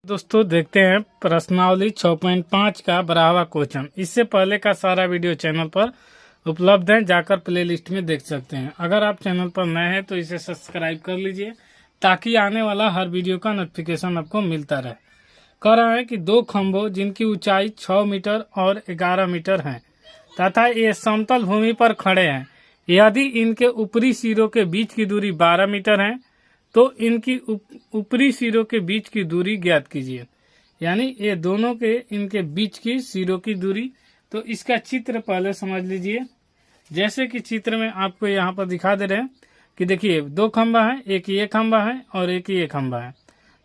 दोस्तों देखते हैं प्रश्नावली 6.5 का 12वां क्वेश्चन। इससे पहले का सारा वीडियो चैनल पर उपलब्ध है, जाकर प्लेलिस्ट में देख सकते हैं। अगर आप चैनल पर नए हैं तो इसे सब्सक्राइब कर लीजिए ताकि आने वाला हर वीडियो का नोटिफिकेशन आपको मिलता रहे। कह रहा है कि दो खंभों जिनकी ऊंचाई 6 मीटर और 11 मीटर है तथा ये समतल भूमि पर खड़े हैं, यदि इनके ऊपरी सिरों के बीच की दूरी 12 मीटर है तो इनकी ऊपरी सिरों के बीच की दूरी ज्ञात कीजिए। यानी ये दोनों के इनके बीच की सिरों की दूरी। तो इसका चित्र पहले समझ लीजिए। जैसे कि चित्र में आपको यहाँ पर दिखा दे रहे हैं कि देखिए दो खंभा है, एक ये खंभा है और एक ये खंभा है।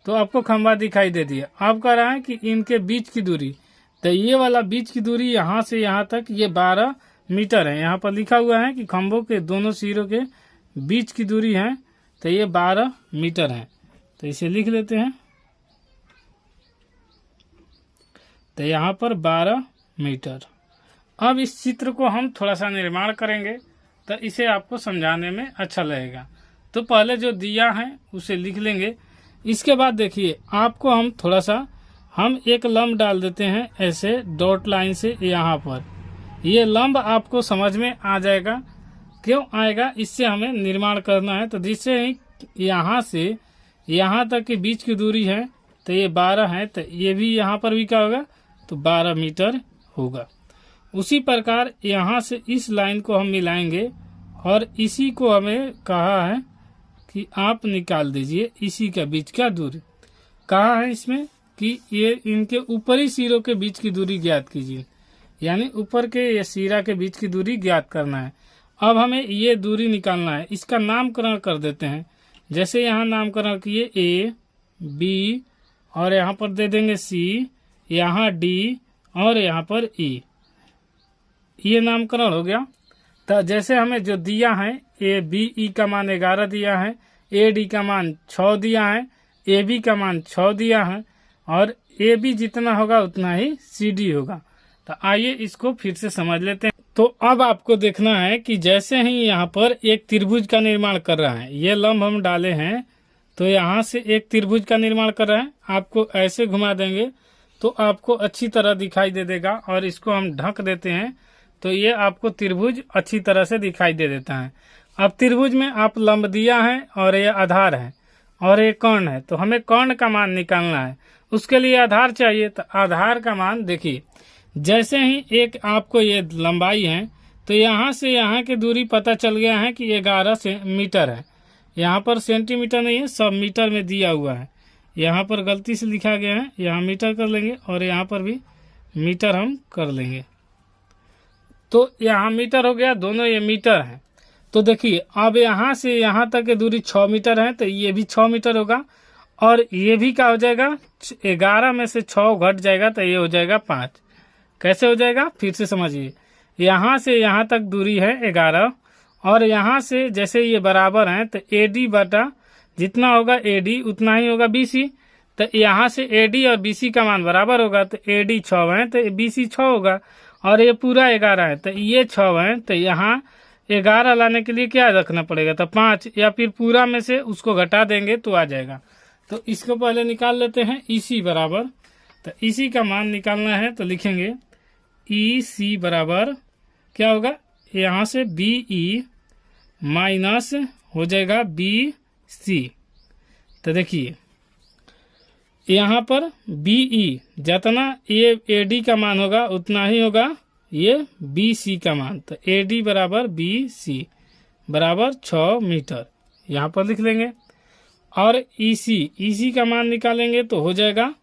तो आपको खंभा दिखाई दे दिया। अब कह रहा है कि इनके बीच की दूरी, तो ये वाला बीच की दूरी यहाँ से यहाँ तक ये 12 मीटर है। यहाँ पर लिखा हुआ है कि खंभों के दोनों सिरों के बीच की दूरी है तो ये 12 मीटर है। तो इसे लिख लेते हैं। तो यहाँ पर 12 मीटर। अब इस चित्र को हम थोड़ा सा निर्माण करेंगे तो इसे आपको समझाने में अच्छा लगेगा। तो पहले जो दिया है उसे लिख लेंगे। इसके बाद देखिए आपको हम थोड़ा सा एक लंब डाल देते हैं ऐसे डॉट लाइन से यहाँ पर। ये लंब आपको समझ में आ जाएगा। क्यों आएगा, इससे हमें निर्माण करना है। तो जिससे यहाँ से यहाँ तक के बीच की दूरी है तो ये 12 है, तो ये भी यहाँ पर भी क्या होगा तो 12 मीटर होगा। उसी प्रकार यहाँ से इस लाइन को हम मिलाएंगे और इसी को हमें कहा है कि आप निकाल दीजिए इसी के बीच का दूरी। कहा है इसमें कि ये इनके ऊपरी सिरों के बीच की दूरी ज्ञात कीजिए। यानी ऊपर के ये सिरा के बीच की दूरी ज्ञात करना है। अब हमें ये दूरी निकालना है। इसका नामकरण कर देते हैं। जैसे यहाँ नामकरण किए ए, बी और यहाँ पर दे देंगे सी, यहाँ डी और यहाँ पर ई। ये नामकरण हो गया। तो जैसे हमें जो दिया है ए बी ई का मान 11 दिया है, ए डी का मान 6 दिया है, ए बी का मान 6 दिया है और ए बी जितना होगा उतना ही सी डी होगा। तो आइए इसको फिर से समझ लेते हैं। तो अब आपको देखना है कि जैसे ही यहाँ पर एक त्रिभुज का निर्माण कर रहा है, ये लंब हम डाले हैं तो यहाँ से एक त्रिभुज का निर्माण कर रहा है। आपको ऐसे घुमा देंगे तो आपको अच्छी तरह दिखाई दे देगा और इसको हम ढक देते हैं तो ये आपको त्रिभुज अच्छी तरह से दिखाई दे देता है। अब त्रिभुज में आप लंब दिया है और ये आधार है और ये कर्ण है। तो हमें कर्ण का मान निकालना है, उसके लिए आधार चाहिए। तो आधार का मान देखिए, जैसे ही एक आपको ये लंबाई है तो यहाँ से यहाँ की दूरी पता चल गया है कि 11 मीटर है। यहाँ पर सेंटीमीटर नहीं है, सब मीटर में दिया हुआ है। यहाँ पर गलती से लिखा गया है, यहाँ मीटर कर लेंगे और यहाँ पर भी मीटर हम कर लेंगे। तो यहाँ मीटर हो गया, दोनों ये मीटर है। तो देखिए अब यहाँ से यहाँ तक की दूरी 6 मीटर है तो ये भी 6 मीटर होगा और ये भी क्या हो जाएगा 11 में से 6 घट जाएगा तो ये हो जाएगा 5। कैसे हो जाएगा फिर से समझिए। यहाँ से यहाँ तक दूरी है 11 और यहाँ से जैसे ये बराबर है तो AD बटा जितना होगा AD उतना ही होगा BC। तो यहाँ से AD और BC का मान बराबर होगा तो AD 6 है तो BC 6 होगा और ये पूरा 11 है तो ये 6 है। तो यहाँ 11 लाने के लिए क्या रखना पड़ेगा तो 5, या फिर पूरा में से उसको घटा देंगे तो आ जाएगा। तो इसको पहले निकाल लेते हैं। EC बराबर, तो EC का मान निकालना है तो लिखेंगे EC बराबर क्या होगा, यहाँ से BE माइनस हो जाएगा BC। तो देखिए यहाँ पर BE जितना ये AD का मान होगा उतना ही होगा ये BC का मान। तो AD बराबर BC बराबर 6 मीटर यहाँ पर लिख लेंगे। और EC का मान निकालेंगे तो हो जाएगा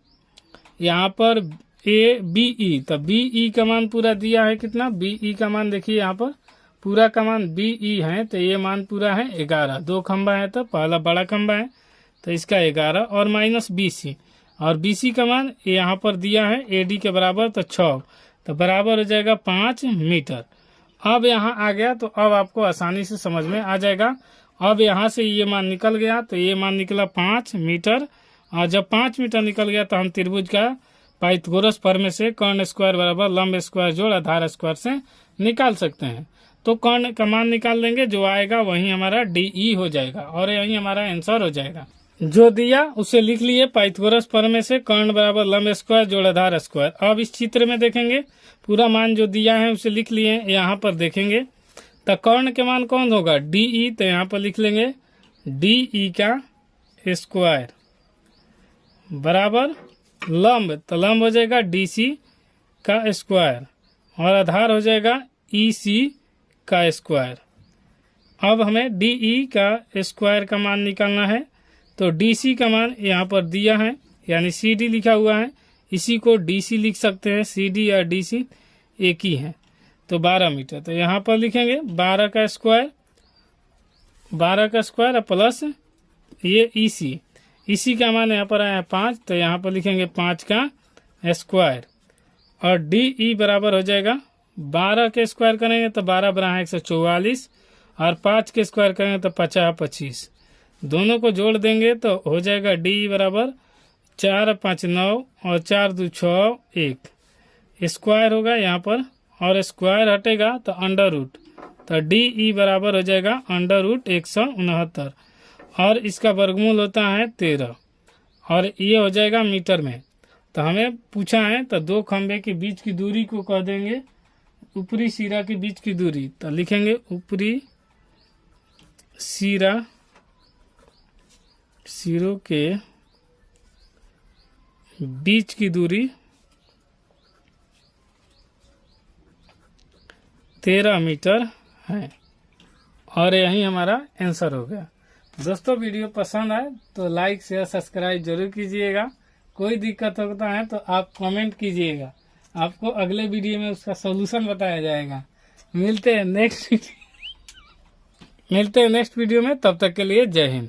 यहाँ पर BE। तो BE का मान पूरा दिया है कितना, BE का मान देखिए यहाँ पर पूरा का मान BE है तो ये मान पूरा है 11। दो खंभा है तो पहला बड़ा खंभा है तो इसका 11 और माइनस BC और BC का मान यहाँ पर दिया है AD के बराबर तो 6, तो बराबर हो जाएगा 5 मीटर। अब यहाँ आ गया तो अब आपको आसानी से समझ में आ जाएगा। अब यहाँ से ये मान निकल गया तो ये मान निकला 5 मीटर और जब 5 मीटर निकल गया तो हम त्रिभुज का पाइथागोरस प्रमेय से कर्ण स्क्वायर बराबर लंब स्क्वायर जोड़ आधार स्क्वायर से निकाल सकते हैं। तो कर्ण का मान निकाल लेंगे, जो आएगा वही हमारा DE हो जाएगा और यही हमारा आंसर हो जाएगा। जो दिया उसे लिख लिए पाइथागोरस प्रमेय से कर्ण बराबर लंब स्क्वायर जोड़ आधार स्क्वायर। अब इस चित्र में देखेंगे पूरा मान जो दिया है उसे लिख लिए। यहाँ पर देखेंगे तो कर्ण के मान कौन होगा, DE, तो यहाँ पर लिख लेंगे DE का स्क्वायर बराबर लंब, तो लंब हो जाएगा DC का स्क्वायर और आधार हो जाएगा EC का स्क्वायर। अब हमें DE का स्क्वायर का मान निकालना है, तो DC का मान यहाँ पर दिया है यानी CD लिखा हुआ है, इसी को DC लिख सकते हैं, CD या DC एक ही है, तो 12 मीटर। तो यहाँ पर लिखेंगे 12 का स्क्वायर प्लस ये EC का मान यहाँ पर आया है 5, तो यहाँ पर लिखेंगे 5 का स्क्वायर और DE बराबर हो जाएगा 12 के स्क्वायर करेंगे तो 12 बना है 144 और 5 के स्क्वायर करेंगे तो 50 25, दोनों को जोड़ देंगे तो हो जाएगा DE बराबर 4 5 9 और 4 2 6 1 स्क्वायर होगा यहाँ पर और स्क्वायर हटेगा तो अंडर रूट, तो DE बराबर हो जाएगा अंडर रूट 169 और इसका वर्गमूल होता है 13 और ये हो जाएगा मीटर में। तो हमें पूछा है तो दो खंभे के बीच की दूरी को कह देंगे ऊपरी सिरा के बीच की दूरी, तो लिखेंगे ऊपरी सिरों के बीच की दूरी 13 मीटर है और यही हमारा आंसर हो गया। दोस्तों वीडियो पसंद आए तो लाइक शेयर सब्सक्राइब जरूर कीजिएगा। कोई दिक्कत होता है तो आप कमेंट कीजिएगा, आपको अगले वीडियो में उसका सॉल्यूशन बताया जाएगा। मिलते हैं नेक्स्ट वीडियो में, तब तक के लिए जय हिंद।